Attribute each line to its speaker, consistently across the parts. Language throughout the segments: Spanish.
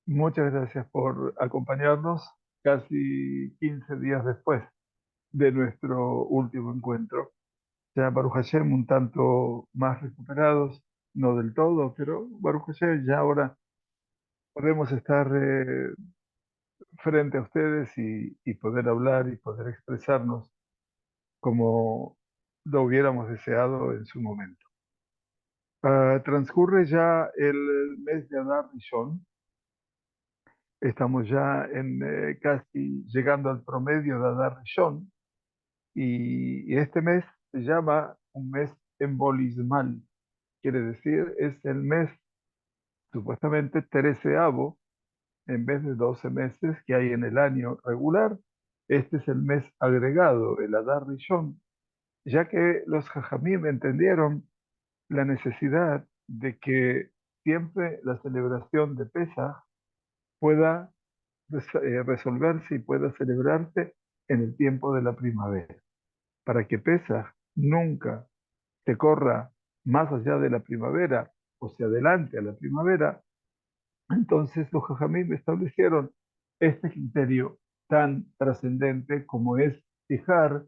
Speaker 1: Muchas gracias por acompañarnos casi 15 días después de nuestro último encuentro. Ya Baruch Hashem un tanto más recuperados, no del todo, pero Baruch Hashem ya ahora podemos estar frente a ustedes y poder hablar y poder expresarnos como lo hubiéramos deseado en su momento. Transcurre ya el mes de Adar Rishon. Estamos ya casi llegando al promedio de Adar Rishon y este mes se llama un mes embolismal. Quiere decir, es el mes supuestamente treceavo en vez de 12 meses que hay en el año regular. Este es el mes agregado, el Adar Rishon, ya que los Jajamim entendieron la necesidad de que siempre la celebración de Pesach pueda resolverse y pueda celebrarse en el tiempo de la primavera, para que Pesaj nunca se corra más allá de la primavera o se adelante a la primavera. Entonces los Jajamim establecieron este criterio tan trascendente como es fijar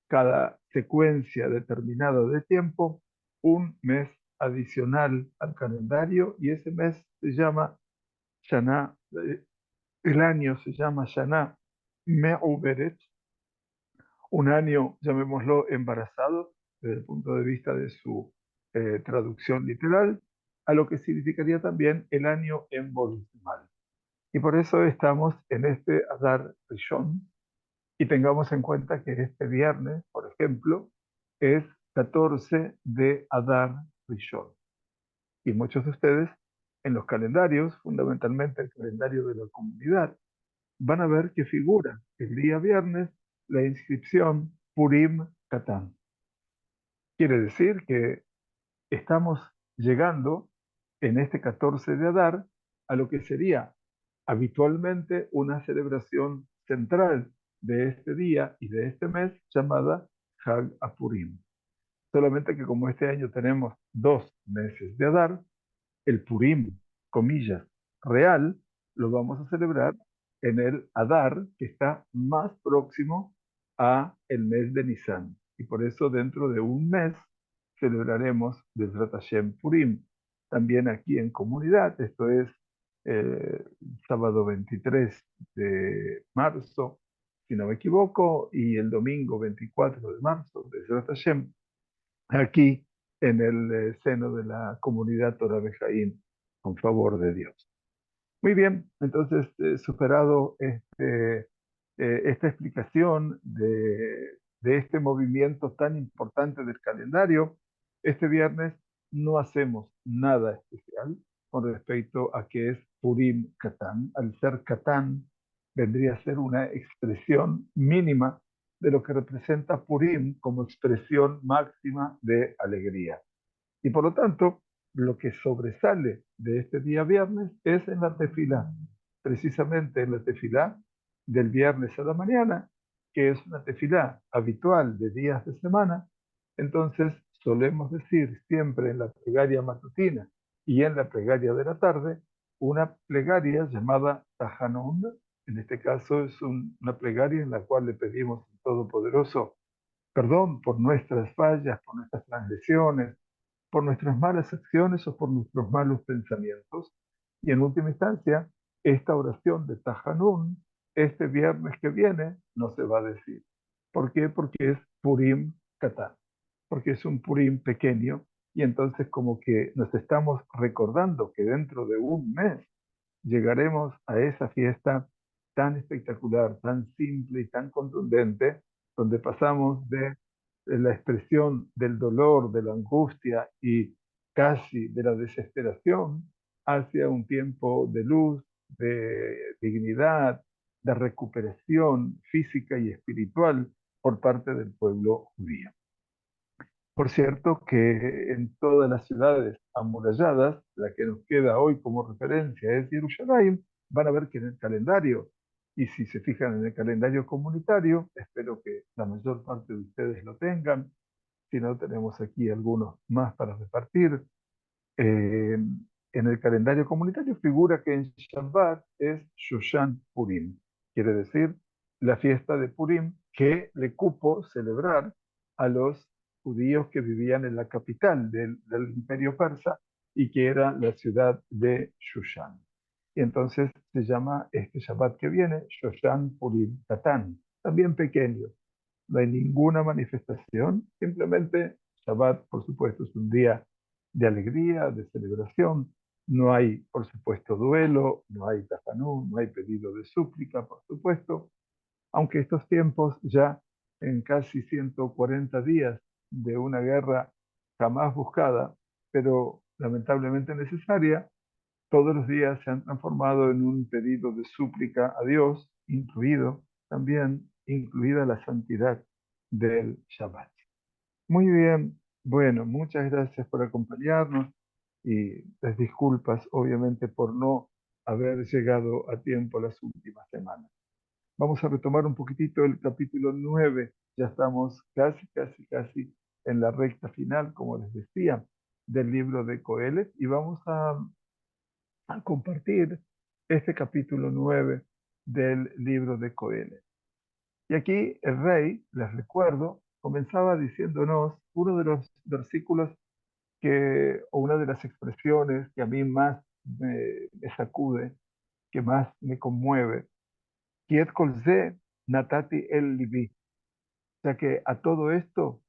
Speaker 1: cada secuencia determinada de tiempo un mes adicional al calendario, y ese mes se llama Shana, el año se llama Shana Me'uberet, un año, llamémoslo, embarazado, desde el punto de vista de su traducción literal, a lo que significaría también el año embolismal. Y por eso estamos en este Adar Rishon, y tengamos en cuenta que este viernes, por ejemplo, es 14 de Adar Rishon. Y muchos de ustedes en los calendarios, fundamentalmente el calendario de la comunidad, van a ver que figura el día viernes la inscripción Purim Katán. Quiere decir que estamos llegando en este 14 de Adar a lo que sería habitualmente una celebración central de este día y de este mes llamada Hag Apurim. Solamente que como este año tenemos 2 meses de Adar, el Purim, comillas, real, lo vamos a celebrar en el Adar, que está más próximo a el mes de Nisan. Y por eso dentro de un mes celebraremos Bezrat Hashem Purim. También aquí en comunidad, esto es sábado 23 de marzo, si no me equivoco, y el domingo 24 de marzo, Bezrat Hashem, aquí en el seno de la comunidad Torah Bejaín, con favor de Dios. Muy bien, entonces, superado esta explicación de este movimiento tan importante del calendario, este viernes no hacemos nada especial con respecto a qué es Purim Katán. Al ser Katán, vendría a ser una expresión mínima de lo que representa Purim como expresión máxima de alegría. Y por lo tanto, lo que sobresale de este día viernes es en la tefilá, precisamente en la tefilá del viernes a la mañana, que es una tefilá habitual de días de semana. Entonces, solemos decir siempre en la plegaria matutina y en la plegaria de la tarde, una plegaria llamada Tajanun. En este caso es una plegaria en la cual le pedimos al Todopoderoso perdón por nuestras fallas, por nuestras transgresiones, por nuestras malas acciones o por nuestros malos pensamientos. Y en última instancia, esta oración de Tajanún, este viernes que viene, no se va a decir. ¿Por qué? Porque es Purim Katán, porque es un Purim pequeño, y entonces como que nos estamos recordando que dentro de un mes llegaremos a esa fiesta tan espectacular, tan simple y tan contundente, donde pasamos de la expresión del dolor, de la angustia y casi de la desesperación hacia un tiempo de luz, de dignidad, de recuperación física y espiritual por parte del pueblo judío. Por cierto que en todas las ciudades amuralladas, la que nos queda hoy como referencia es Jerusalén, van a ver que en el calendario, y si se fijan en el calendario comunitario, espero que la mayor parte de ustedes lo tengan, si no tenemos aquí algunos más para repartir, eh, en el calendario comunitario figura que en Shabbat es Shushan Purim, quiere decir la fiesta de Purim que le cupo celebrar a los judíos que vivían en la capital del imperio persa y que era la ciudad de Shushan. Y entonces se llama este Shabbat que viene Shoshan Purim Katán, también pequeño. No hay ninguna manifestación, simplemente Shabbat, por supuesto, es un día de alegría, de celebración. No hay, por supuesto, duelo, no hay tafanú, no hay pedido de súplica, por supuesto, aunque estos tiempos ya en casi 140 días de una guerra jamás buscada, pero lamentablemente necesaria, todos los días se han transformado en un pedido de súplica a Dios, incluida la santidad del Shabbat. Muy bien, bueno, muchas gracias por acompañarnos y las disculpas, obviamente, por no haber llegado a tiempo las últimas semanas. Vamos a retomar un poquitito el capítulo 9. Ya estamos casi en la recta final, como les decía, del libro de Coelet y vamos a compartir este capítulo 9 del libro de Coelet. Y aquí el rey, les recuerdo, comenzaba diciéndonos uno de los versículos o una de las expresiones que a mí más me sacude, que más me conmueve. Kiet kol ze natati el libi. O sea que a todo esto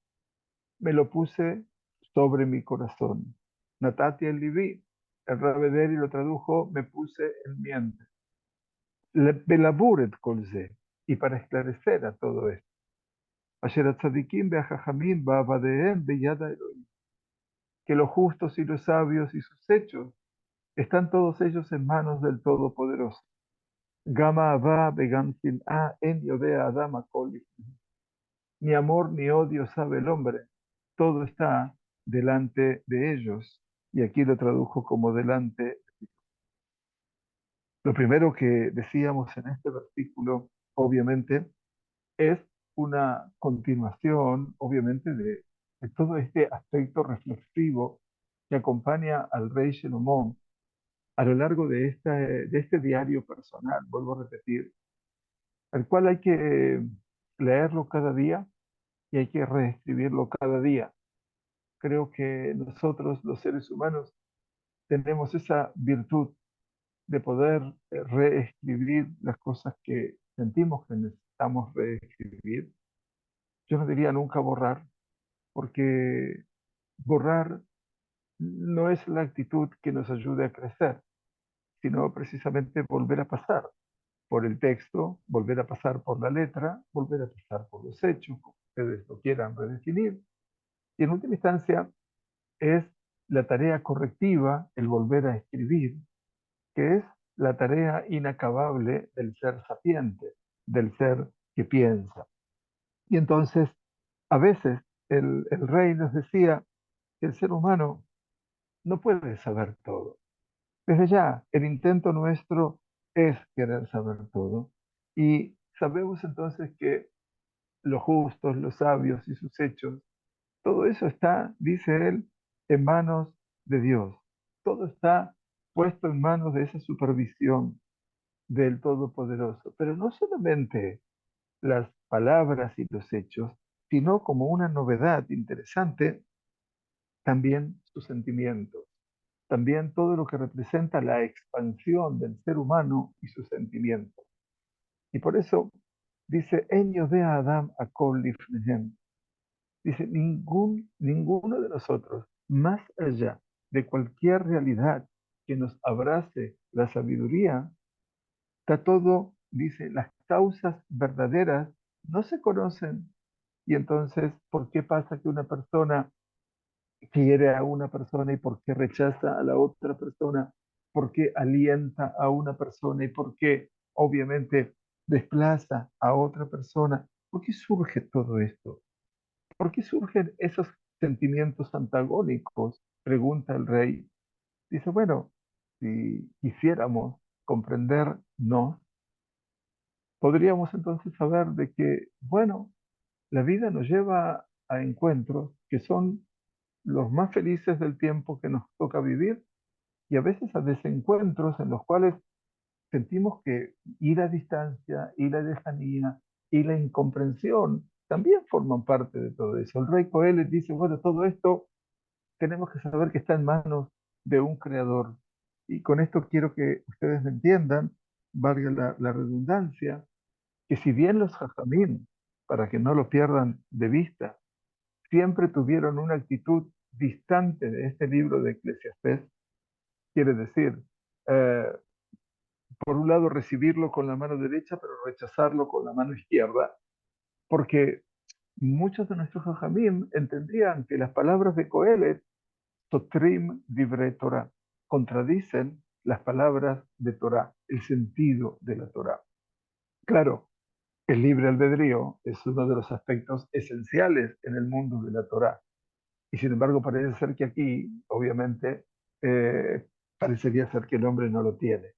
Speaker 1: me lo puse sobre mi corazón. Natati el libi. El Rabederi lo tradujo, me puse en mi mente. Belaburet kol ze. Y para esclarecer a todo esto. Asher atzadikim be'achachamim ba'avadehem beyada Elohim. Que los justos y los sabios y sus hechos están todos ellos en manos del Todopoderoso. Gama ava begam sin'a en yodea adam hakol lifnei. Ni amor ni odio sabe el hombre, todo está delante de ellos. Y aquí lo tradujo como delante. Lo primero que decíamos en este versículo, obviamente, es una continuación, obviamente, de todo este aspecto reflexivo que acompaña al rey Salomón a lo largo de este diario personal, vuelvo a repetir, el cual hay que leerlo cada día y hay que reescribirlo cada día. Creo que nosotros, los seres humanos, tenemos esa virtud de poder reescribir las cosas que sentimos que necesitamos reescribir. Yo no diría nunca borrar, porque borrar no es la actitud que nos ayude a crecer, sino precisamente volver a pasar por el texto, volver a pasar por la letra, volver a pasar por los hechos, como ustedes lo quieran redefinir. Y en última instancia es la tarea correctiva, el volver a escribir, que es la tarea inacabable del ser sapiente, del ser que piensa. Y entonces, a veces el rey nos decía que el ser humano no puede saber todo. Desde ya, el intento nuestro es querer saber todo. Y sabemos entonces que los justos, los sabios y sus hechos, todo eso está, dice él, en manos de Dios. Todo está puesto en manos de esa supervisión del Todopoderoso. Pero no solamente las palabras y los hechos, sino como una novedad interesante, también sus sentimientos. También todo lo que representa la expansión del ser humano y sus sentimientos. Y por eso dice, En Yodea Adam Akol Lifnehem. Dice, ninguno de nosotros, más allá de cualquier realidad que nos abrace la sabiduría, está todo, dice, las causas verdaderas no se conocen. Y entonces, ¿por qué pasa que una persona quiere a una persona y por qué rechaza a la otra persona? ¿Por qué alienta a una persona y por qué, obviamente, desplaza a otra persona? ¿Por qué surge todo esto? ¿Por qué surgen esos sentimientos antagónicos? Pregunta el rey. Dice, bueno, si quisiéramos comprendernos, podríamos entonces saber de que, bueno, la vida nos lleva a encuentros que son los más felices del tiempo que nos toca vivir y a veces a desencuentros en los cuales sentimos que y la distancia, y la lejanía, y la incomprensión también forman parte de todo eso. El rey Coelho dice, bueno, todo esto tenemos que saber que está en manos de un creador. Y con esto quiero que ustedes me entiendan, valga la redundancia, que si bien los jajamín, para que no lo pierdan de vista, siempre tuvieron una actitud distante de este libro de Eclesiastés, quiere decir, eh, por un lado recibirlo con la mano derecha, pero rechazarlo con la mano izquierda, porque muchos de nuestros jajamim entendían que las palabras de Coelet, Sotrim Divrei Torah, contradicen las palabras de Torah, el sentido de la Torah. Claro, el libre albedrío es uno de los aspectos esenciales en el mundo de la Torah. Y sin embargo, parece ser que aquí, obviamente, parecería ser que el hombre no lo tiene.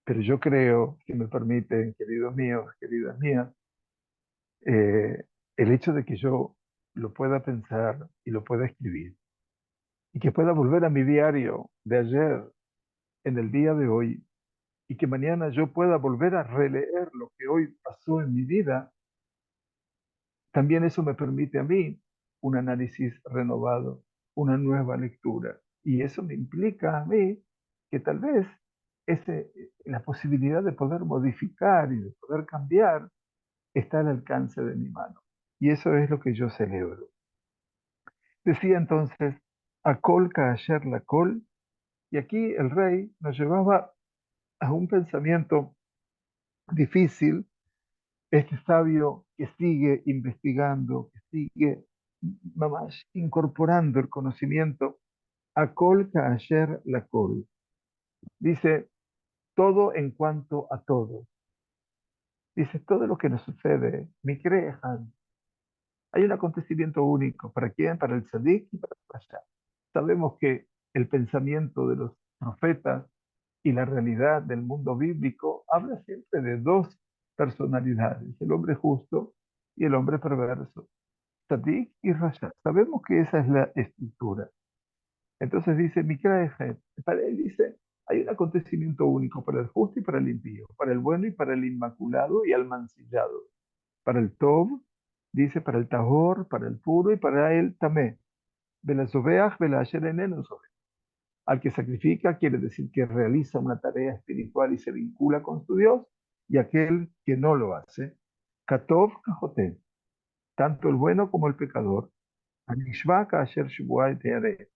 Speaker 1: Pero yo creo, si me permiten, queridos míos, queridas mías, eh, el hecho de que yo lo pueda pensar y lo pueda escribir y que pueda volver a mi diario de ayer en el día de hoy y que mañana yo pueda volver a releer lo que hoy pasó en mi vida, también eso me permite a mí un análisis renovado, una nueva lectura. Y eso me implica a mí que tal vez la posibilidad de poder modificar y de poder cambiar está al alcance de mi mano. Y eso es lo que yo celebro. Decía entonces, Akol Kaasher Lakol, y aquí el rey nos llevaba a un pensamiento difícil, este sabio que sigue investigando, que sigue mamás, incorporando el conocimiento, Akol Kaasher Lakol. Dice, todo en cuanto a todo. Dice, todo lo que nos sucede, mi crejan, hay un acontecimiento único. ¿Para quién? Para el tzadik y para el rasha. Sabemos que el pensamiento de los profetas y la realidad del mundo bíblico habla siempre de dos personalidades, el hombre justo y el hombre perverso. Tzadik y rasha. Sabemos que esa es la estructura. Entonces dice, Mikra Ejed, para él dice, hay un acontecimiento único para el justo y para el impío, para el bueno y para el inmaculado y al mancillado, para el Tov, dice para el Tahor, para el puro y para el Tamé. Belasobeach, Belasher enenu sobeach. Al que sacrifica quiere decir que realiza una tarea espiritual y se vincula con su Dios, y aquel que no lo hace. Katov Kajoté, tanto el bueno como el pecador. Anishva Kasher Shubuai Teare.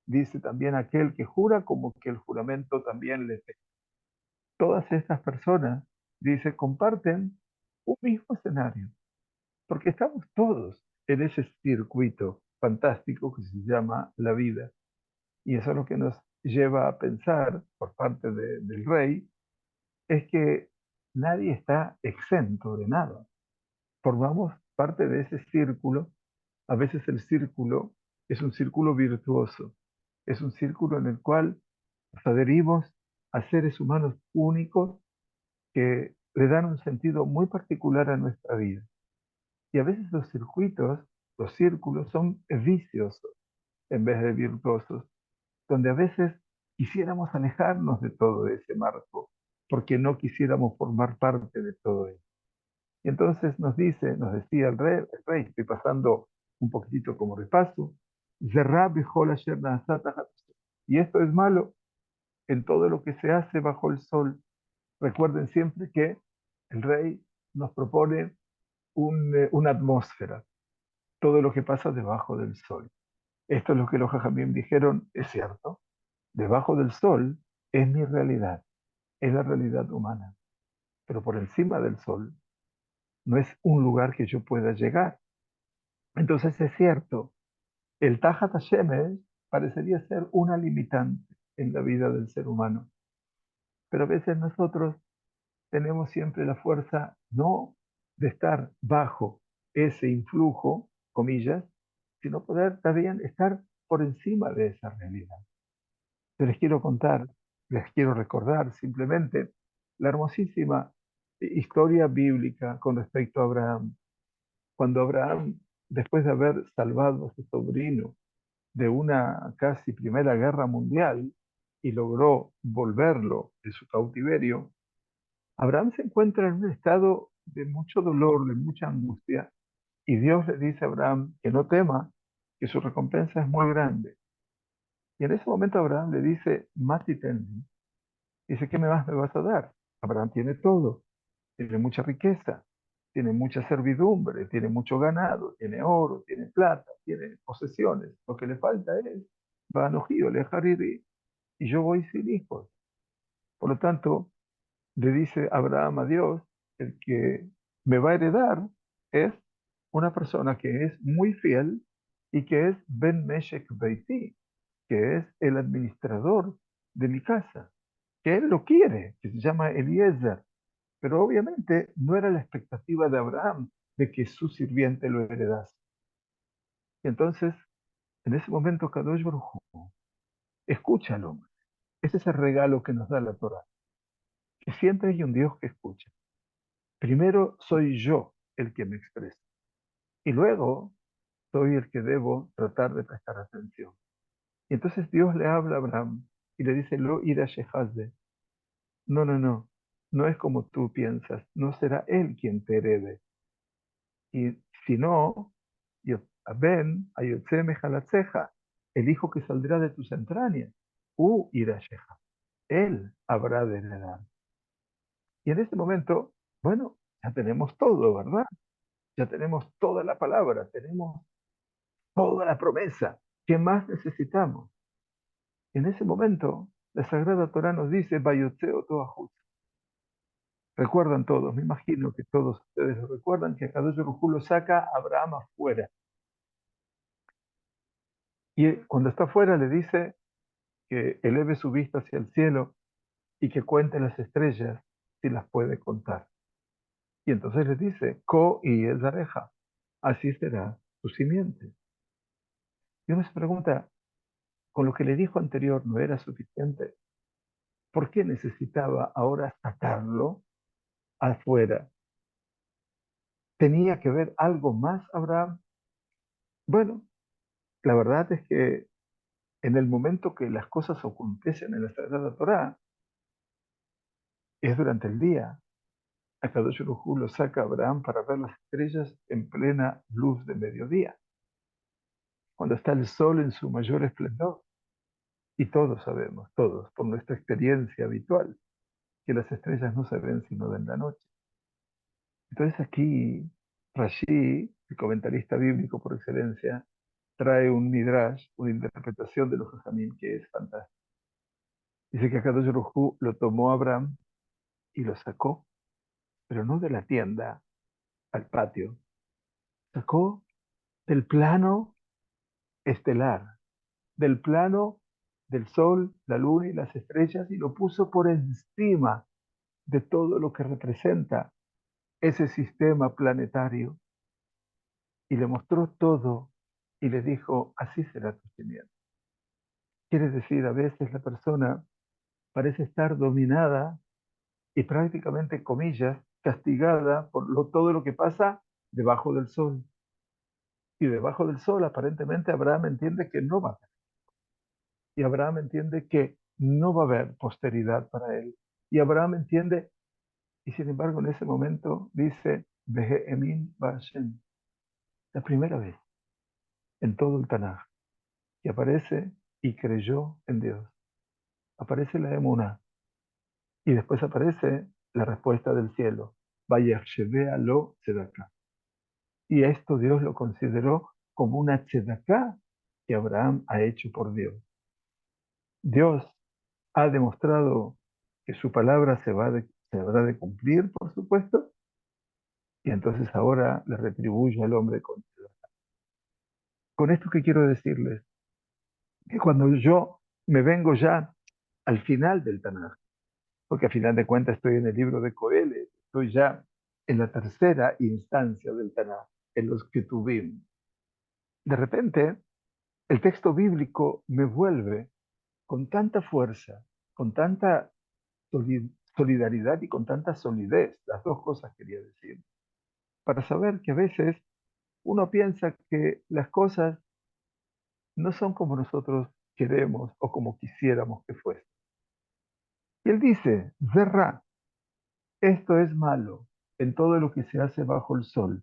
Speaker 1: Dice también aquel que jura como que el juramento también le pega. Todas estas personas, dice, comparten un mismo escenario porque estamos todos en ese circuito fantástico que se llama la vida. Y eso es lo que nos lleva a pensar por parte del rey, es que nadie está exento de nada. Formamos parte de ese círculo. A veces el círculo es un círculo virtuoso, es un círculo en el cual nos adherimos a seres humanos únicos que le dan un sentido muy particular a nuestra vida. Y a veces los circuitos, los círculos son viciosos en vez de virtuosos, donde a veces quisiéramos alejarnos de todo ese marco, porque no quisiéramos formar parte de todo eso. Y entonces nos dice, nos decía el rey, estoy pasando un poquitito como repaso, "Zerra bechol asher na'asat tachat hashem". Y esto es malo en todo lo que se hace bajo el sol. Recuerden siempre que el rey nos propone una atmósfera, todo lo que pasa debajo del sol. Esto es lo que los jajamim dijeron, es cierto. Debajo del sol es mi realidad, es la realidad humana. Pero por encima del sol no es un lugar que yo pueda llegar. Entonces es cierto, el Tajat Hashemesh parecería ser una limitante en la vida del ser humano. Pero a veces nosotros tenemos siempre la fuerza no de estar bajo ese influjo, comillas, sino poder también estar por encima de esa realidad. Yo les quiero contar, les quiero recordar simplemente la hermosísima historia bíblica con respecto a Abraham. Cuando Abraham, después de haber salvado a su sobrino de una casi primera guerra mundial, y logró volverlo de su cautiverio, Abraham se encuentra en un estado de mucho dolor, de mucha angustia, y Dios le dice a Abraham que no tema, que su recompensa es muy grande. Y en ese momento Abraham le dice, Mati tenli. Dice, ¿qué más me vas a dar? Abraham tiene todo, tiene mucha riqueza, tiene mucha servidumbre, tiene mucho ganado, tiene oro, tiene plata, tiene posesiones. Lo que le falta es, Banojío, le Hariri, y yo voy sin hijos. Por lo tanto, le dice Abraham a Dios, el que me va a heredar es una persona que es muy fiel y que es Ben Meshek Beiti, que es el administrador de mi casa, que él lo quiere, que se llama Eliezer. Pero obviamente no era la expectativa de Abraham de que su sirviente lo heredase. Y entonces, en ese momento, Kadosh Baruj Hu escucha al hombre. Ese es el regalo que nos da la Torah, que siempre hay un Dios que escucha. Primero soy yo el que me expresa y luego soy el que debo tratar de prestar atención. Y entonces Dios le habla a Abraham y le dice, Lo ira shehazde. No, no, no, no es como tú piensas, no será él quien te herede. Y si no, Ben, ayotze mejalatzeja, el hijo que saldrá de tus entrañas, ira sheha, él habrá de heredar. Y en este momento, bueno, ya tenemos todo, ¿verdad? Ya tenemos toda la palabra, tenemos toda la promesa. ¿Qué más necesitamos? En ese momento, la Sagrada Torah nos dice, Bayotzeo Toahut. Recuerdan todos, me imagino que todos ustedes lo recuerdan, que Kadosh Baruj Hu lo saca a Abraham afuera. Y cuando está afuera le dice que eleve su vista hacia el cielo y que cuente las estrellas si las puede contar. Y entonces le dice, Ko y el Zareja, así será tu simiente. Y uno se pregunta, con lo que le dijo anterior no era suficiente. ¿Por qué necesitaba ahora sacarlo afuera? ¿Tenía que ver algo más Abraham? Bueno, la verdad es que en el momento que las cosas acontecen en la Sagrada Torá, es durante el día. Akadosh Baruj Hu lo saca a Abraham para ver las estrellas en plena luz de mediodía, cuando está el sol en su mayor esplendor. Y todos sabemos, todos, por nuestra experiencia habitual, que las estrellas no se ven sino en la noche. Entonces aquí Rashi, el comentarista bíblico por excelencia, trae un midrash, una interpretación de los Jajamim que es fantástica. Dice que Akadosh Baruj Hu lo tomó a Abraham y lo sacó, pero no de la tienda al patio, sacó del plano estelar, del plano del sol, la luna y las estrellas y lo puso por encima de todo lo que representa ese sistema planetario y le mostró todo y le dijo, así será tu simiente. Quiere decir, a veces la persona parece estar dominada y prácticamente, comillas, castigada por todo lo que pasa debajo del sol. Y debajo del sol, aparentemente, Abraham entiende que no va a haber. Y Abraham entiende que no va a haber posteridad para él. Y Abraham entiende, y sin embargo, en ese momento dice, Vehe Emin Bashem, la primera vez en todo el Tanaj, que aparece y creyó en Dios. Aparece la emuna y después aparece la respuesta del cielo. Vaya lo tzedaká. Y esto Dios lo consideró como una tzedaká que Abraham ha hecho por Dios. Dios ha demostrado que su palabra se habrá de cumplir, por supuesto, y entonces ahora le retribuye al hombre con tzedaká. Con esto que quiero decirles, que cuando yo me vengo ya al final del Tanaj, porque a final de cuentas estoy en el libro de Coelet, estoy ya en la tercera instancia del Tanaj, en los que tuvimos. De repente, el texto bíblico me vuelve con tanta fuerza, con tanta solidaridad y con tanta solidez, las dos cosas quería decir, para saber que a veces uno piensa que las cosas no son como nosotros queremos o como quisiéramos que fuesen. Y él dice, Zerra, esto es malo en todo lo que se hace bajo el sol.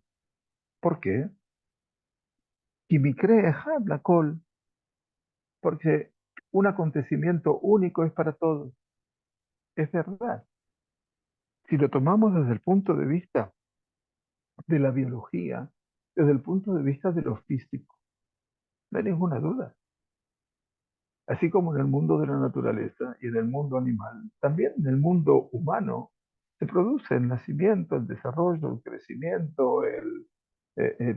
Speaker 1: ¿Por qué? Kimikre ejab la kol, porque un acontecimiento único es para todos. Es verdad. Si lo tomamos desde el punto de vista de la biología, desde el punto de vista de lo físico, no hay ninguna duda. Así como en el mundo de la naturaleza y en el mundo animal, también en el mundo humano se produce el nacimiento, el desarrollo, el crecimiento,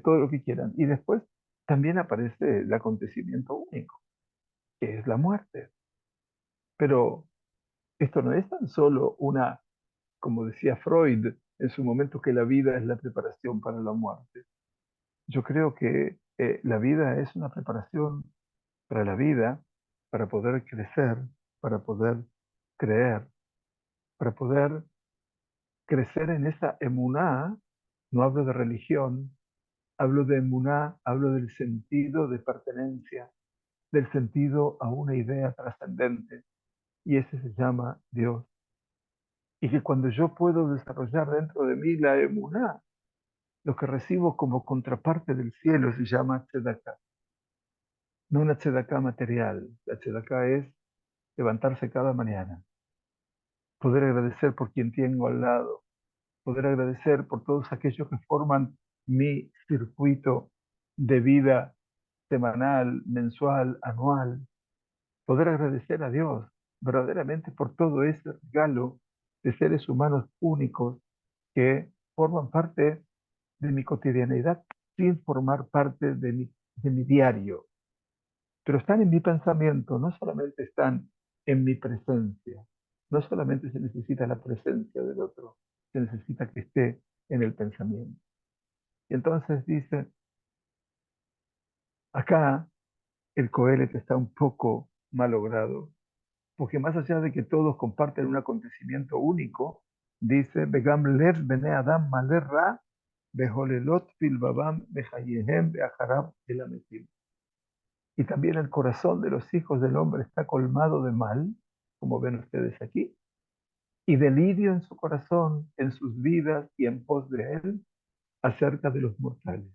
Speaker 1: todo lo que quieran. Y después también aparece el acontecimiento único, que es la muerte. Pero esto no es tan solo una, como decía Freud en su momento, que la vida es la preparación para la muerte. Yo creo que la vida es una preparación para la vida, para poder crecer, para poder creer, para poder crecer en esa emuná. No hablo de religión, hablo de emuná, hablo del sentido de pertenencia, del sentido a una idea trascendente, y ese se llama Dios. Y que cuando yo puedo desarrollar dentro de mí la emuná, lo que recibo como contraparte del cielo se llama tzedaká. No una tzedaká material, la tzedaká es levantarse cada mañana, poder agradecer por quien tengo al lado, poder agradecer por todos aquellos que forman mi circuito de vida semanal, mensual, anual, poder agradecer a Dios verdaderamente por todo ese regalo de seres humanos únicos que forman parte de mi cotidianidad sin formar parte de mi diario, pero están en mi pensamiento, no solamente están en mi presencia, no solamente se necesita la presencia del otro, se necesita que esté en el pensamiento. Y entonces dice, acá el Coelet está un poco malogrado, porque más allá de que todos comparten un acontecimiento único, dice, Begam lev bene adam malerra, beholelot fil babam behayehem beaharab elametim. Y también el corazón de los hijos del hombre está colmado de mal, como ven ustedes aquí, y delirio en su corazón, en sus vidas y en pos de él, acerca de los mortales.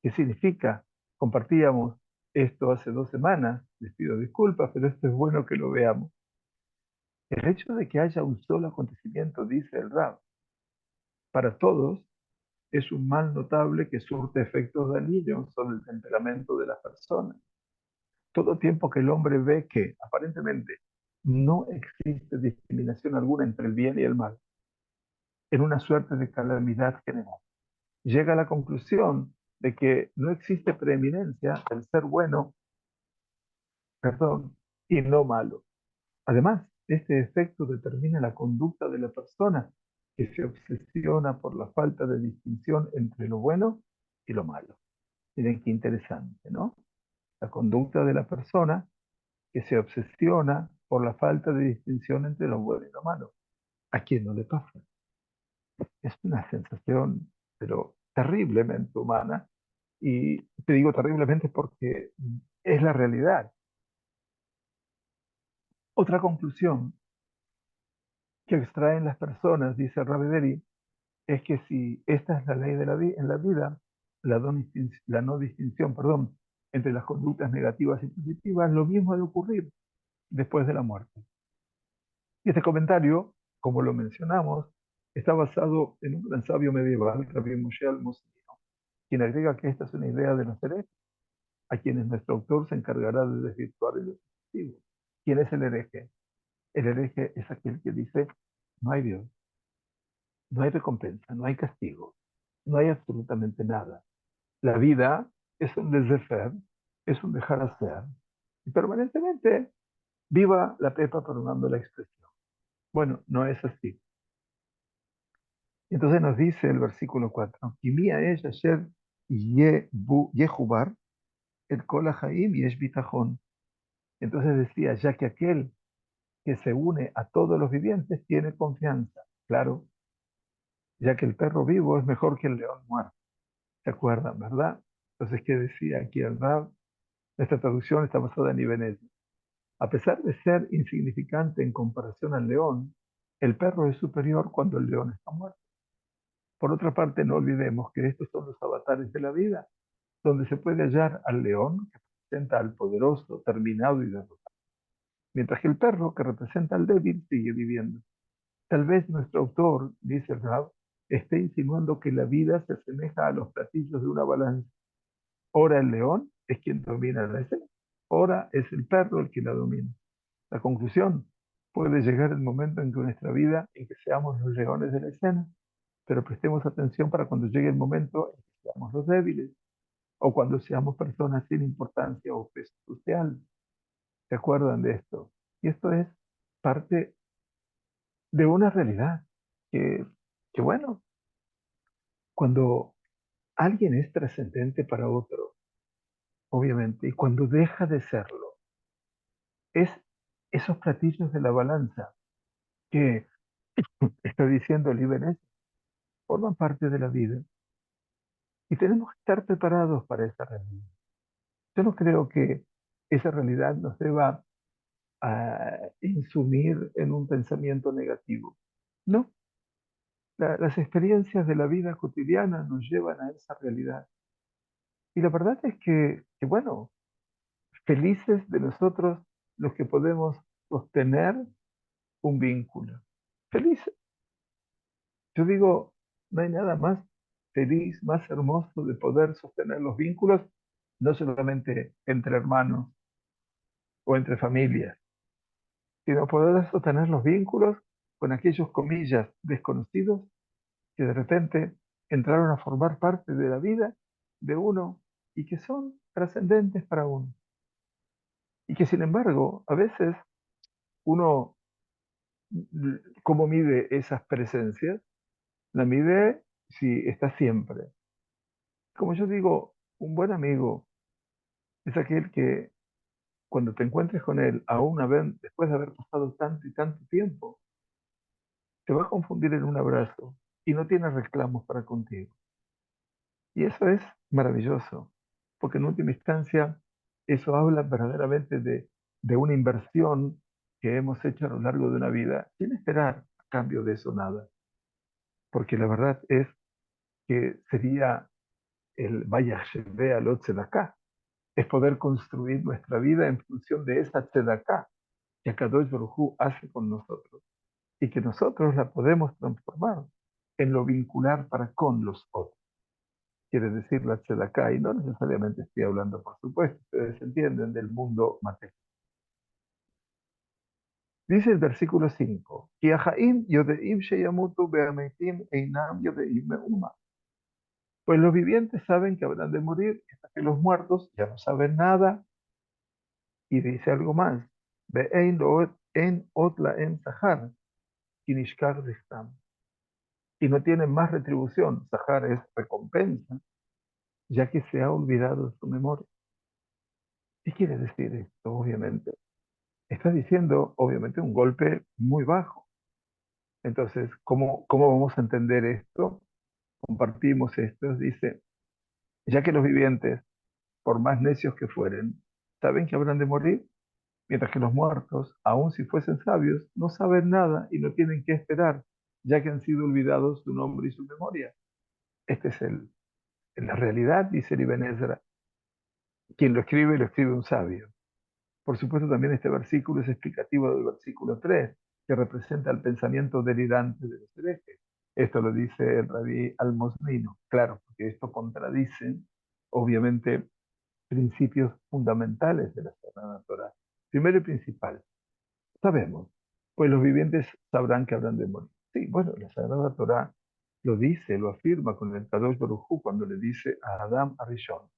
Speaker 1: ¿Qué significa? Compartíamos esto hace 2 semanas, les pido disculpas, pero esto es bueno que lo veamos. El hecho de que haya un solo acontecimiento, dice el Rab, para todos es un mal notable que surte efectos dañinos sobre el temperamento de las personas. Todo tiempo que el hombre ve que aparentemente no existe discriminación alguna entre el bien y el mal, en una suerte de calamidad general, llega a la conclusión de que no existe preeminencia del ser bueno, perdón, y no malo. Además, este efecto determina la conducta de la persona que se obsesiona por la falta de distinción entre lo bueno y lo malo. Miren qué interesante, ¿no? La conducta de la persona que se obsesiona por la falta de distinción entre lo bueno y lo malo. ¿A quién no le pasa? Es una sensación, pero terriblemente humana. Y te digo terriblemente porque es la realidad. Otra conclusión que extraen las personas, dice Ravederi, es que si esta es la ley de en la vida, la no distinción, perdón, entre las conductas negativas y positivas, lo mismo ha de ocurrir después de la muerte. Y este comentario, como lo mencionamos, está basado en un gran sabio medieval, Rabbi Moshe al-Mosnino, quien agrega que esta es una idea de los herejes, a quienes nuestro autor se encargará de desvirtuar el objetivo. ¿Quién es el hereje? El hereje es aquel que dice, no hay Dios, no hay recompensa, no hay castigo, no hay absolutamente nada. La vida es un laissez-faire, es un dejar hacer, y permanentemente viva la pepa, perdonando la expresión. Bueno, no es así. Entonces nos dice el versículo 4, y mía es ayer yehubar el kol haim yesh bitajón. Entonces decía, ya que aquel que se une a todos los vivientes tiene confianza. Claro, ya que el perro vivo es mejor que el león muerto. ¿Se acuerdan, verdad? Entonces, ¿qué decía aquí el Rab? Esta traducción está basada en Ibn Ezra. A pesar de ser insignificante en comparación al león, el perro es superior cuando el león está muerto. Por otra parte, no olvidemos que estos son los avatares de la vida, donde se puede hallar al león, que representa al poderoso, terminado y derrotado, mientras que el perro, que representa al débil, sigue viviendo. Tal vez nuestro autor, dice Rab, esté insinuando que la vida se asemeja a los platillos de una balanza. Ora el león es quien domina la escena, ora es el perro el que la domina. La conclusión: puede llegar el momento en que nuestra vida, en que seamos los leones de la escena, pero prestemos atención para cuando llegue el momento en que seamos los débiles, o cuando seamos personas sin importancia o peso social. ¿Se acuerdan de esto? Y esto es parte de una realidad que, que bueno, cuando alguien es trascendente para otro, obviamente, y cuando deja de serlo, es esos platillos de la balanza que está diciendo el Ibn forman parte de la vida y tenemos que estar preparados para esa realidad. Yo no creo que esa realidad nos deba insumir en un pensamiento negativo. No, las experiencias de la vida cotidiana nos llevan a esa realidad. Y la verdad es bueno, felices de nosotros los que podemos sostener un vínculo. Felices. Yo digo, no hay nada más feliz, más hermoso de poder sostener los vínculos, no solamente entre hermanos o entre familias, sino poder sostener los vínculos con aquellos, comillas, desconocidos que de repente entraron a formar parte de la vida de uno y que son trascendentes para uno. Y que sin embargo, a veces uno, ¿cómo mide esas presencias? La mide si está siempre. Como yo digo, un buen amigo es aquel que cuando te encuentres con él, aún después de haber pasado tanto y tanto tiempo, te va a confundir en un abrazo y no tiene reclamos para contigo. Y eso es maravilloso, porque en última instancia eso habla verdaderamente de una inversión que hemos hecho a lo largo de una vida, sin esperar a cambio de eso nada. Porque la verdad es que sería el vaya Shevea Lot Tzedakah, es poder construir nuestra vida en función de esa Tzedakah que Akadosh Baruj Hu hace con nosotros y que nosotros la podemos transformar en lo vincular para con los otros. Quiere decir la tzedakah, y no necesariamente estoy hablando, por supuesto, ustedes entienden, del mundo material. Dice el versículo 5, "Ki ahaim yodeim sheyamutu ve'ametim einam yodeim me'uma". Pues los vivientes saben que habrán de morir, hasta que los muertos ya no saben nada. Y dice algo más, "Ve'ein lo en ot laem sahar, ki nishkar zihtam". Y no tienen más retribución, sahar es recompensa, ya que se ha olvidado su memoria. ¿Qué quiere decir esto? Obviamente está diciendo, obviamente, un golpe muy bajo. Entonces, ¿cómo vamos a entender esto? Compartimos esto. Dice, ya que los vivientes, por más necios que fueren, saben que habrán de morir, mientras que los muertos, aun si fuesen sabios, no saben nada y no tienen que esperar, ya que han sido olvidados su nombre y su memoria. Este es la realidad, dice el Ibn Ezra. Quien lo escribe un sabio. Por supuesto, también este versículo es explicativo del versículo 3, que representa el pensamiento delirante de los herejes. Esto lo dice el rabí Almosnino. Claro, porque esto contradice, obviamente, principios fundamentales de la Sagrada Torah. Primero y principal, sabemos, pues los vivientes sabrán que habrán de morir. Sí, bueno, la Sagrada Torah lo dice, lo afirma con el Kadosh Baruj Hu cuando le dice a Adam Arishon,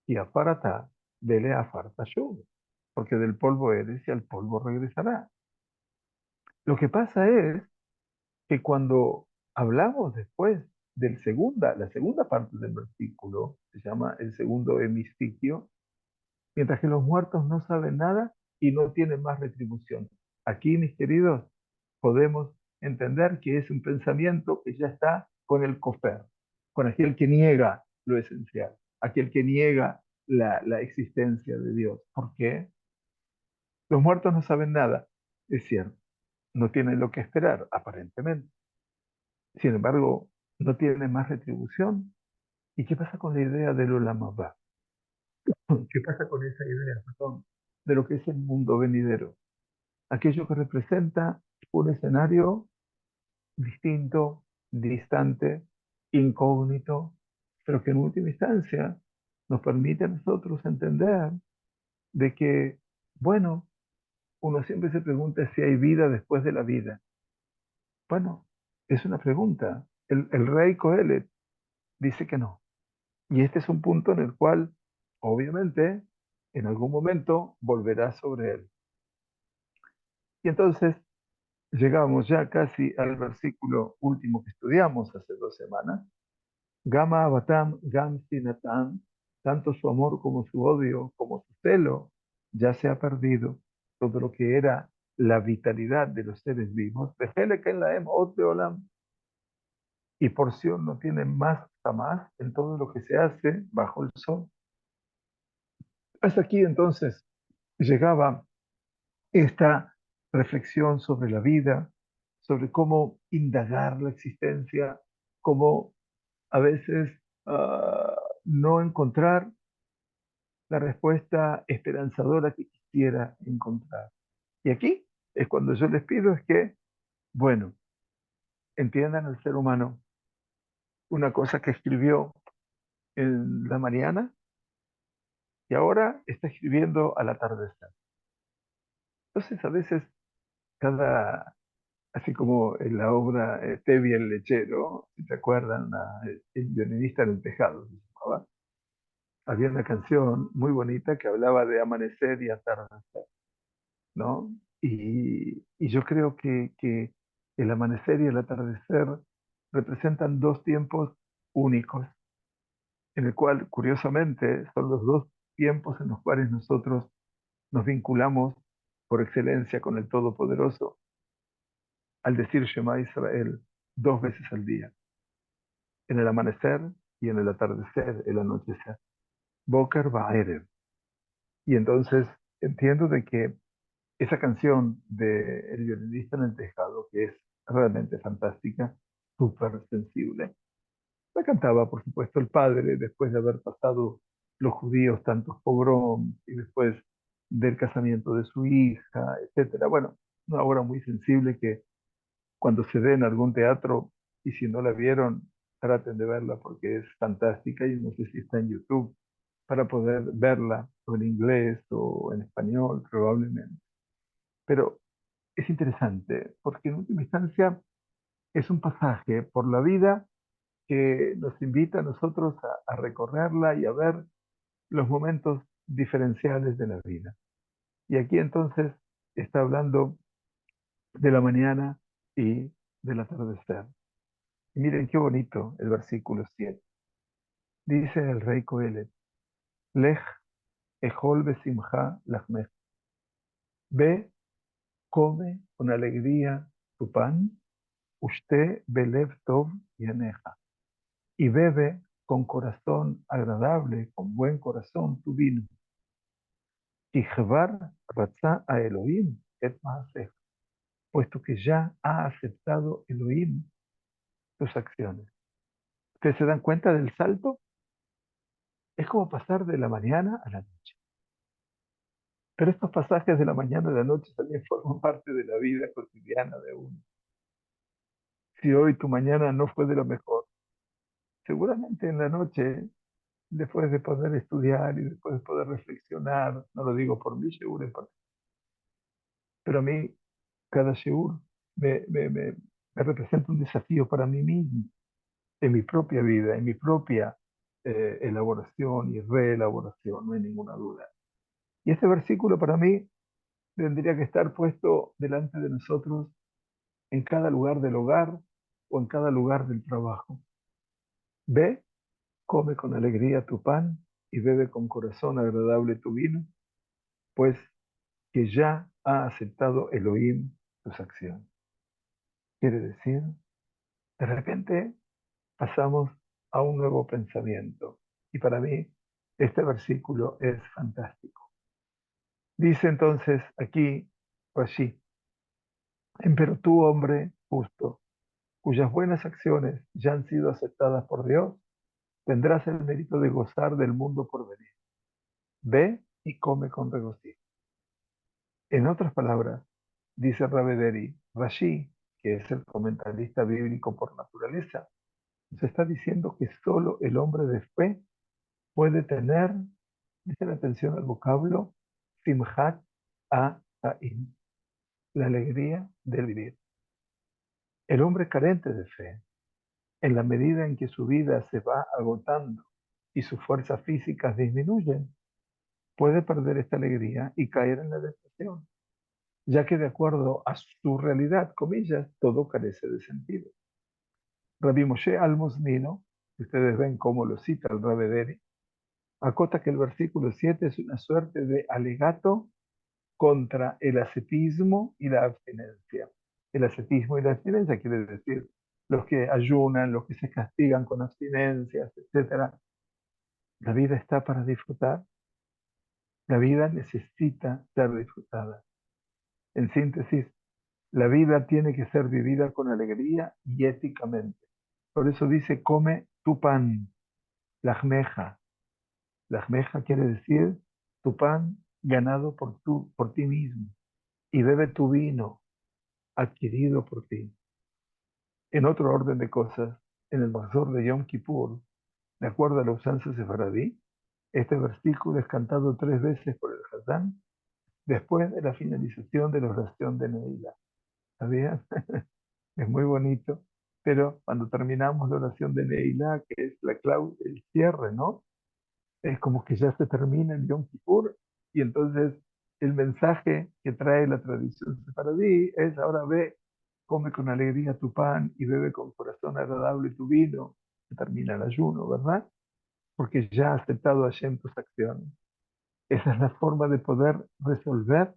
Speaker 1: y aparata, vele afarta porque del polvo eres y al polvo regresará. Lo que pasa es que cuando hablamos después la segunda parte del versículo, se llama el segundo hemistiquio, mientras que los muertos no saben nada y no tienen más retribución. Aquí, mis queridos, podemos entender que es un pensamiento que ya está con el cofer, con aquel que niega lo esencial, aquel que niega la existencia de Dios. ¿Por qué? Los muertos no saben nada, es cierto, no tienen lo que esperar, aparentemente. Sin embargo, no tienen más retribución. ¿Y qué pasa con la idea del Olam Abba? ¿Qué pasa con esa idea, perdón, de lo que es el mundo venidero? Aquello que representa un escenario distinto, distante, incógnito, pero que en última instancia nos permite a nosotros entender de que, bueno, uno siempre se pregunta si hay vida después de la vida. Bueno, es una pregunta. El rey Coelet dice que no. Y este es un punto en el cual, obviamente, en algún momento volverá sobre él. Y entonces llegamos ya casi al versículo último que estudiamos hace 2 semanas. Gama Abatam, Gam Sinatan, tanto su amor como su odio, como su celo, ya se ha perdido. Todo lo que era la vitalidad de los seres vivos. Vejele que en la em ot beolam, y porción no tiene más jamás en todo lo que se hace bajo el sol. Hasta aquí entonces llegaba esta reflexión sobre la vida, sobre cómo indagar la existencia, cómo a veces no encontrar la respuesta esperanzadora que quisiera encontrar. Y aquí es cuando yo les pido es que, bueno, entiendan al ser humano una cosa que escribió en la mañana y ahora está escribiendo al atardecer. Entonces a veces cada, así como en la obra Tevi el lechero, si se acuerdan, el violinista en el tejado, se llamaba, había una canción muy bonita que hablaba de amanecer y atardecer, ¿no? Y yo creo que el amanecer y el atardecer representan dos tiempos únicos, en el cual, curiosamente, son los dos tiempos en los cuales nosotros nos vinculamos por excelencia con el Todopoderoso al decir Shema Israel 2 veces al día, en el amanecer y en el atardecer, el anochecer, Boker Ba'erev. Y entonces entiendo de que esa canción de El violinista en el tejado, que es realmente fantástica, súper sensible, la cantaba, por supuesto, el padre después de haber pasado los judíos tantos pogroms y después del casamiento de su hija, etcétera. Bueno, una obra muy sensible que cuando se ve en algún teatro y si no la vieron, traten de verla porque es fantástica y no sé si está en YouTube para poder verla o en inglés o en español probablemente. Pero es interesante porque en última instancia es un pasaje por la vida que nos invita a nosotros a recorrerla y a ver los momentos diferenciales de la vida. Y aquí entonces está hablando de la mañana y del atardecer. Y miren qué bonito el versículo 7. Dice el rey Coelet, Lech ejol besimcha lachmech. Ve, come con alegría tu pan, usted belev tov yaneja. Y bebe con corazón agradable, con buen corazón tu vino. Y Jevar ratzá a Elohim et maasej, puesto que ya ha aceptado Elohim tus acciones. ¿Ustedes se dan cuenta del salto? Es como pasar de la mañana a la noche. Pero estos pasajes de la mañana a la noche también forman parte de la vida cotidiana de uno. Si hoy tu mañana no fue de lo mejor, seguramente en la noche, después de poder estudiar y después de poder reflexionar, no lo digo por mí, seguro, pero a mí cada shiur me representa un desafío para mí mismo, en mi propia vida, en mi propia elaboración y reelaboración, no hay ninguna duda. Y este versículo para mí tendría que estar puesto delante de nosotros en cada lugar del hogar o en cada lugar del trabajo. Ve, come con alegría tu pan y bebe con corazón agradable tu vino, pues que ya ha aceptado Elohim tus acciones. Quiere decir, de repente pasamos a un nuevo pensamiento. Y para mí, este versículo es fantástico. Dice entonces aquí Rashi, pero tú, hombre justo, cuyas buenas acciones ya han sido aceptadas por Dios, tendrás el mérito de gozar del mundo por venir. Ve y come con regocijo. En otras palabras, dice Ravederi, Rashi, que es el comentarista bíblico por naturaleza, se está diciendo que solo el hombre de fe puede tener, dice la atención al vocablo, simhat ha'im, la alegría de vivir. El hombre carente de fe, en la medida en que su vida se va agotando y sus fuerzas físicas disminuyen, puede perder esta alegría y caer en la depresión, ya que de acuerdo a su realidad, comillas, todo carece de sentido. Rabbi Moshe Almosnino, que ustedes ven cómo lo cita el Rabbi, acota que el versículo 7 es una suerte de alegato contra el ascetismo y la abstinencia. El ascetismo y la abstinencia quiere decir los que ayunan, los que se castigan con abstinencias, etc. La vida está para disfrutar, la vida necesita ser disfrutada. En síntesis, la vida tiene que ser vivida con alegría y éticamente. Por eso dice, come tu pan, lajmeja. Lajmeja quiere decir tu pan ganado por ti mismo. Y bebe tu vino adquirido por ti. En otro orden de cosas, en el Mazor de Yom Kippur, de acuerdo a la usanza sefaradí, este versículo es cantado 3 veces por el Hazán después de la finalización de la oración de Neila. ¿Sabían? Es muy bonito, pero cuando terminamos la oración de Neila, que es la clave, el cierre, ¿no? Es como que ya se termina el Yom Kippur y entonces el mensaje que trae la tradición sefaradí es ahora ve, come con alegría tu pan y bebe con corazón agradable tu vino. Se termina el ayuno, ¿verdad? Porque ya ha aceptado Hashem tus acciones. Esa es la forma de poder resolver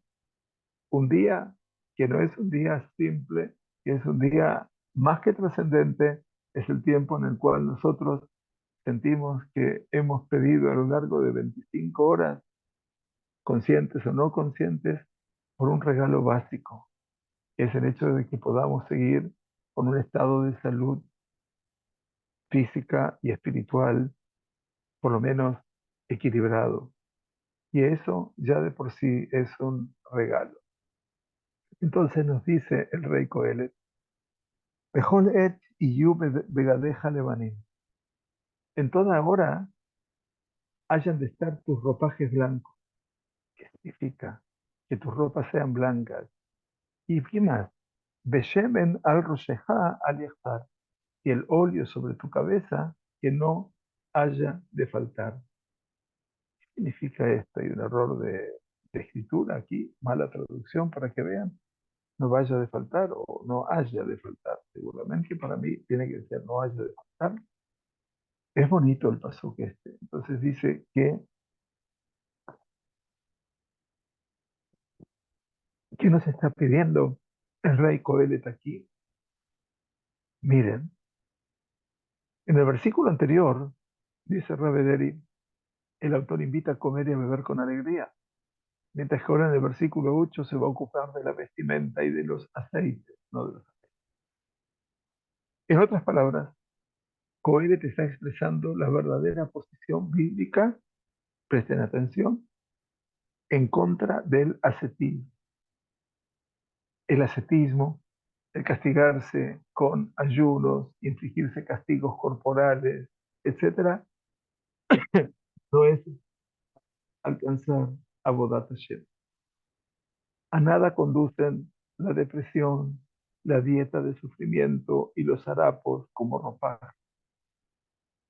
Speaker 1: un día que no es un día simple, que es un día más que trascendente, es el tiempo en el cual nosotros sentimos que hemos pedido a lo largo de 25 horas, conscientes o no conscientes, por un regalo básico, que es el hecho de que podamos seguir con un estado de salud física y espiritual, por lo menos equilibrado. Y eso ya de por sí es un regalo. Entonces nos dice el rey Coelet, Bejol et iyu begadeja levanim. En toda hora hayan de estar tus ropajes blancos. ¿Qué significa? Que tus ropas sean blancas. ¿Y qué más? Beshemen al rosheja al yachar. Y el óleo sobre tu cabeza que no haya de faltar. ¿Qué significa esto? Hay un error de escritura aquí, mala traducción para que vean. No vaya de faltar o no haya de faltar. Seguramente para mí tiene que ser no haya de faltar. Es bonito el paso que este. Entonces dice que, ¿qué nos está pidiendo el rey Coelet aquí? Miren, en el versículo anterior, dice Ravederi, el autor invita a comer y a beber con alegría, mientras que ahora en el versículo 8 se va a ocupar de la vestimenta y de los aceites, no de los aceites. En otras palabras, Coelet está expresando la verdadera posición bíblica, presten atención, en contra del ascetismo. El ascetismo, el castigarse con ayunos, infligirse castigos corporales, etcétera, no es alcanzar a Bodat Hashem. A nada conducen la depresión, la dieta de sufrimiento y los harapos como ropaje.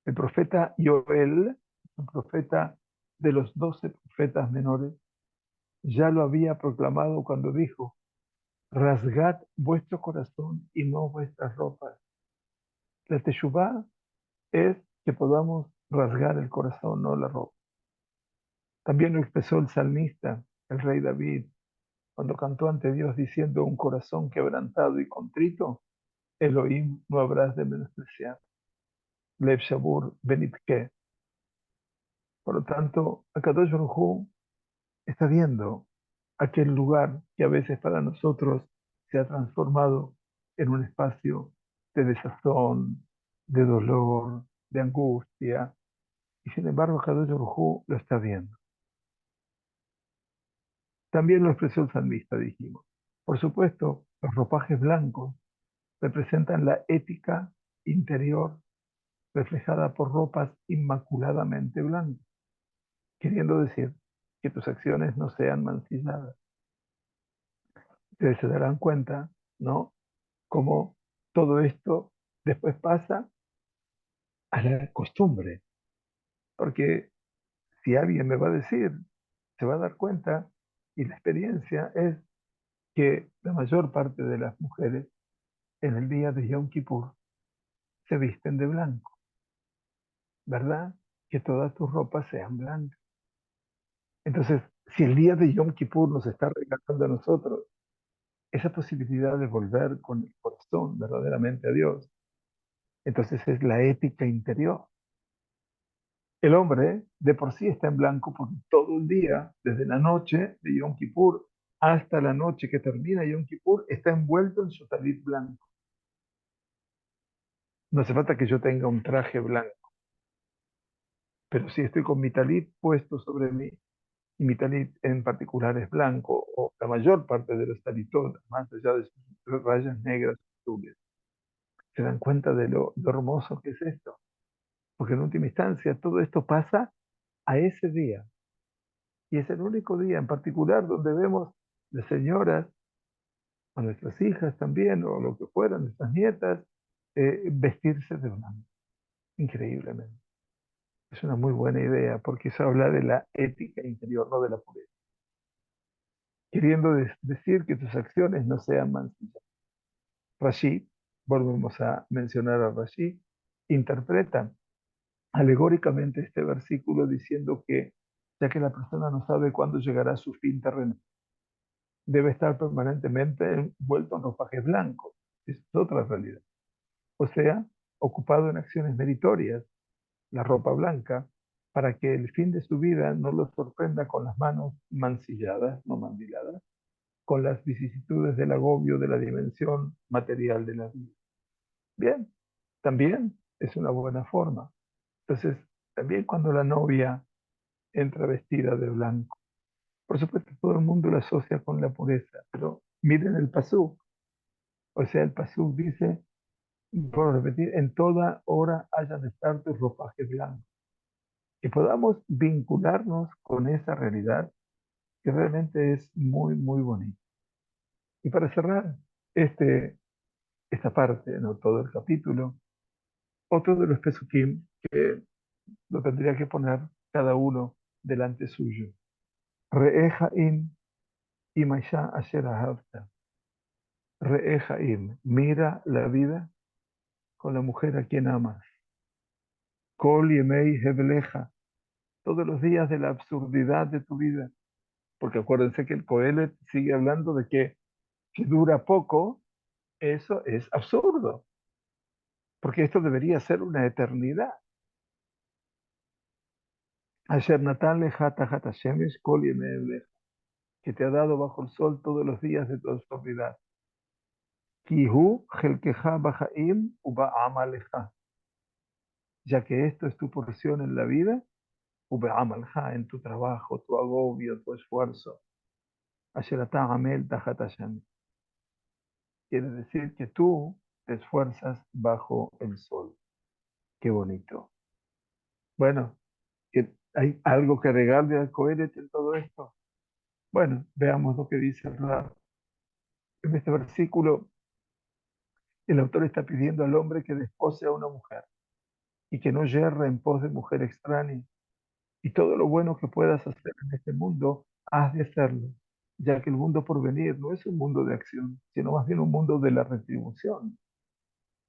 Speaker 1: El profeta Joel, un profeta de los 12 profetas menores, ya lo había proclamado cuando dijo, rasgad vuestro corazón y no vuestras ropas. La teshuvá es que podamos rasgar el corazón, no la ropa. También lo expresó el salmista, el rey David, cuando cantó ante Dios diciendo un corazón quebrantado y contrito, Elohim no habrás de menospreciar. Lev Shabur Benitke. Por lo tanto, Akadosh Baruj Hu está viendo aquel lugar que a veces para nosotros se ha transformado en un espacio de desazón, de dolor, de angustia, y sin embargo Kadosh Baruj Hu lo está viendo. También lo expresó el salmista, dijimos. Por supuesto, los ropajes blancos representan la ética interior reflejada por ropas inmaculadamente blancas, queriendo decir que tus acciones no sean mancilladas. Ustedes se darán cuenta, ¿no? Cómo todo esto después pasa a la costumbre, porque si alguien me va a decir, se va a dar cuenta, y la experiencia es que la mayor parte de las mujeres en el día de Yom Kippur se visten de blanco, ¿verdad? Que todas tus ropas sean blancas. Entonces, si el día de Yom Kippur nos está regalando a nosotros esa posibilidad de volver con el corazón verdaderamente a Dios, entonces es la ética interior. El hombre de por sí está en blanco porque todo el día, desde la noche de Yom Kippur hasta la noche que termina Yom Kippur, está envuelto en su talit blanco. No hace falta que yo tenga un traje blanco, pero si estoy con mi talit puesto sobre mí, y mi talit en particular es blanco, o la mayor parte de los talitot, más allá de sus rayas negras azules, se dan cuenta de lo hermoso que es esto. Porque en última instancia todo esto pasa a ese día. Y es el único día en particular donde vemos las señoras, a nuestras hijas también, o lo que fueran, nuestras nietas, vestirse de blanco, increíblemente. Es una muy buena idea, porque eso habla de la ética interior, no de la pureza. Queriendo decir que tus acciones no sean mancilladas. Rashi, volvemos a mencionar a Rashi, interpreta alegóricamente este versículo diciendo que, ya que la persona no sabe cuándo llegará a su fin terrenal, debe estar permanentemente envuelto en ropajes blancos. Es otra realidad. O sea, ocupado en acciones meritorias, la ropa blanca, para que el fin de su vida no lo sorprenda con las manos mancilladas, no mandiladas, con las vicisitudes del agobio de la dimensión material de la vida. Bien, también es una buena forma. Entonces, también cuando la novia entra vestida de blanco, por supuesto todo el mundo la asocia con la pureza, pero miren el pasú, o sea, el pasú dice, por repetir, en toda hora hayan de estar tus ropajes blancos. Que podamos vincularnos con esa realidad que realmente es muy, muy bonita. Y para cerrar este, esta parte, no todo el capítulo, otro de los pesukim que lo tendría que poner cada uno delante suyo. Re'ejaim imaisha asher ahavta. Re'ejaim, mira la vida con la mujer a quien amas. Kol yemei hebleja, todos los días de la absurdidad de tu vida. Porque acuérdense que el Coelet sigue hablando de que dura poco, eso es absurdo, porque esto debería ser una eternidad. Asher Natan leja tajat hashemesh kol yemei hebleja, que te ha dado bajo el sol todos los días de tu absurdidad. Ki hu chelkeja bajaim uba'amaleja, ya que esto es tu porción en la vida, uba'amalja, en tu trabajo, tu agobio, tu esfuerzo. Asher ata amel tajat Hashem. Quiere decir que tú te esfuerzas bajo el sol. Qué bonito. Bueno, ¿hay algo que regarle al Coelet en todo esto? Bueno, veamos lo que dice el Rab. En este versículo, el autor está pidiendo al hombre que despose a una mujer y que no yerre en pos de mujer extraña. Y todo lo bueno que puedas hacer en este mundo, has de hacerlo, ya que el mundo por venir no es un mundo de acción, sino más bien un mundo de la retribución.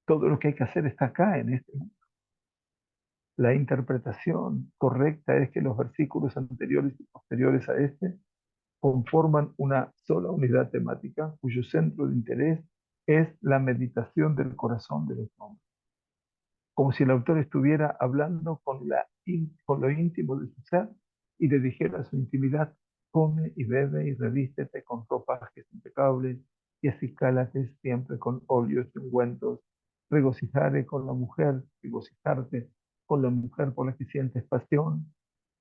Speaker 1: Todo lo que hay que hacer está acá, en este mundo. La interpretación correcta es que los versículos anteriores y posteriores a este conforman una sola unidad temática cuyo centro de interés es la meditación del corazón de los hombres. Como si el autor estuviera hablando con lo íntimo de su ser y le dijera su intimidad, come y bebe y revístete con ropajes impecables y acicálate siempre con óleos y ungüentos. Regocijare con la mujer, regocijarte con la mujer por la que sientes pasión.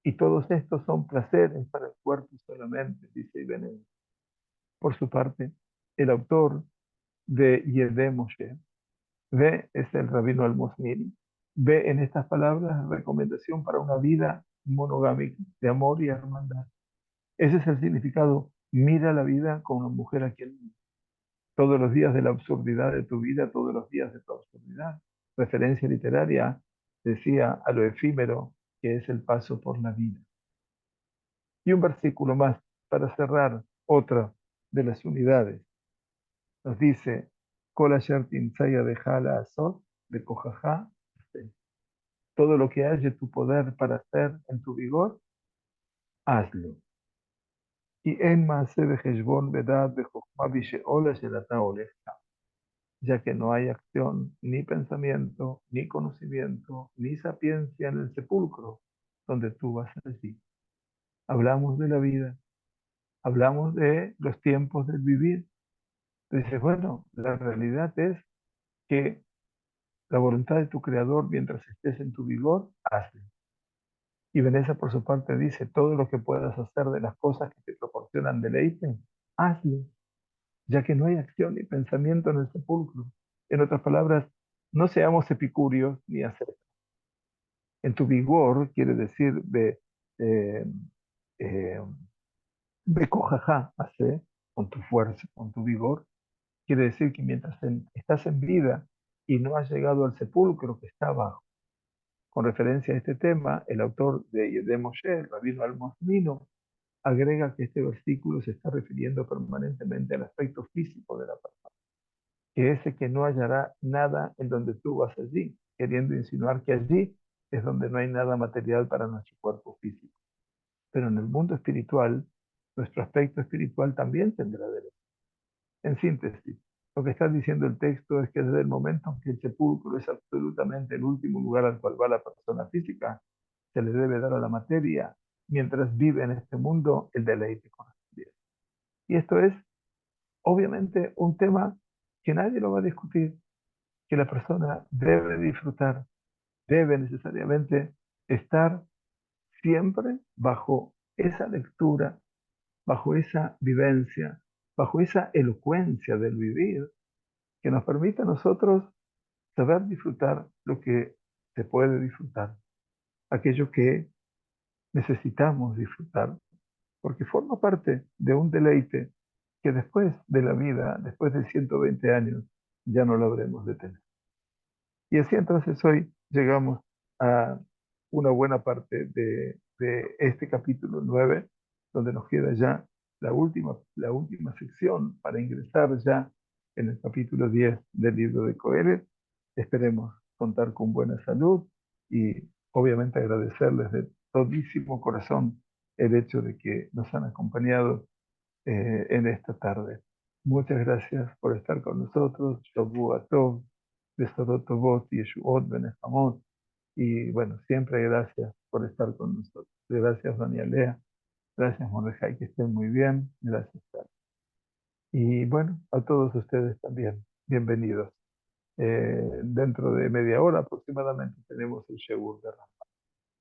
Speaker 1: Y todos estos son placeres para el cuerpo solamente, dice Ibn. Por su parte, el autor de Yedé Moshe ve es el rabino Almosnil, ve en estas palabras recomendación para una vida monogámica de amor y hermandad. Ese es el significado. Mira la vida con una mujer a quien todos los días de la absurdidad de tu vida, todos los días de tu absurdidad. Referencia literaria decía a lo efímero que es el paso por la vida. Y un versículo más para cerrar otra de las unidades. Nos dice, Kol asher tintzaya dejala azot de kojajá, todo lo que haya tu poder para hacer en tu vigor, hazlo. Y en maase de heshbon bedad de chokmah bisheola shelata olejta, ya que no hay acción, ni pensamiento, ni conocimiento, ni sapiencia en el sepulcro donde tú vas allí. Hablamos de la vida, hablamos de los tiempos del vivir. Dices, bueno, la realidad es que la voluntad de tu Creador, mientras estés en tu vigor, hazlo. Y Vanessa, por su parte, dice, todo lo que puedas hacer de las cosas que te proporcionan deleite, hazlo, ya que no hay acción ni pensamiento en el sepulcro. En otras palabras, no seamos epicúreos ni ascetas. En tu vigor, quiere decir eh, eh, de cojajá, hace, con tu fuerza, con tu vigor, quiere decir que mientras estás en vida y no has llegado al sepulcro que está abajo. Con referencia a este tema, el autor de Yedé Moshe, el rabino Almosnino, agrega que este versículo se está refiriendo permanentemente al aspecto físico de la persona, que ese que no hallará nada en donde tú vas allí, queriendo insinuar que allí es donde no hay nada material para nuestro cuerpo físico. Pero en el mundo espiritual, nuestro aspecto espiritual también tendrá derecho. En síntesis, lo que está diciendo el texto es que desde el momento en que el sepulcro es absolutamente el último lugar al cual va la persona física, se le debe dar a la materia, mientras vive en este mundo, el deleite con la vida. Y esto es, obviamente, un tema que nadie lo va a discutir, que la persona debe disfrutar, debe necesariamente estar siempre bajo esa lectura, bajo esa vivencia, bajo esa elocuencia del vivir, que nos permite a nosotros saber disfrutar lo que se puede disfrutar, aquello que necesitamos disfrutar, porque forma parte de un deleite que después de la vida, después de 120 años, ya no lo habremos de tener. Y así entonces hoy llegamos a una buena parte de este capítulo 9, donde nos queda ya la última sección para ingresar ya en el capítulo 10 del libro de Coelet. Esperemos contar con buena salud y obviamente agradecerles de todísimo corazón el hecho de que nos han acompañado en esta tarde. Muchas gracias por estar con nosotros. Shavua Tov, Besodot Tovot, Yeshuot, Benejamot. Y bueno, siempre gracias por estar con nosotros. Gracias, doña Lea. Gracias, Mordejai, que estén muy bien. Gracias, Carlos. Y bueno, a todos ustedes también, bienvenidos. Dentro de media hora aproximadamente tenemos el Sheur de Rama.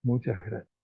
Speaker 1: Muchas gracias.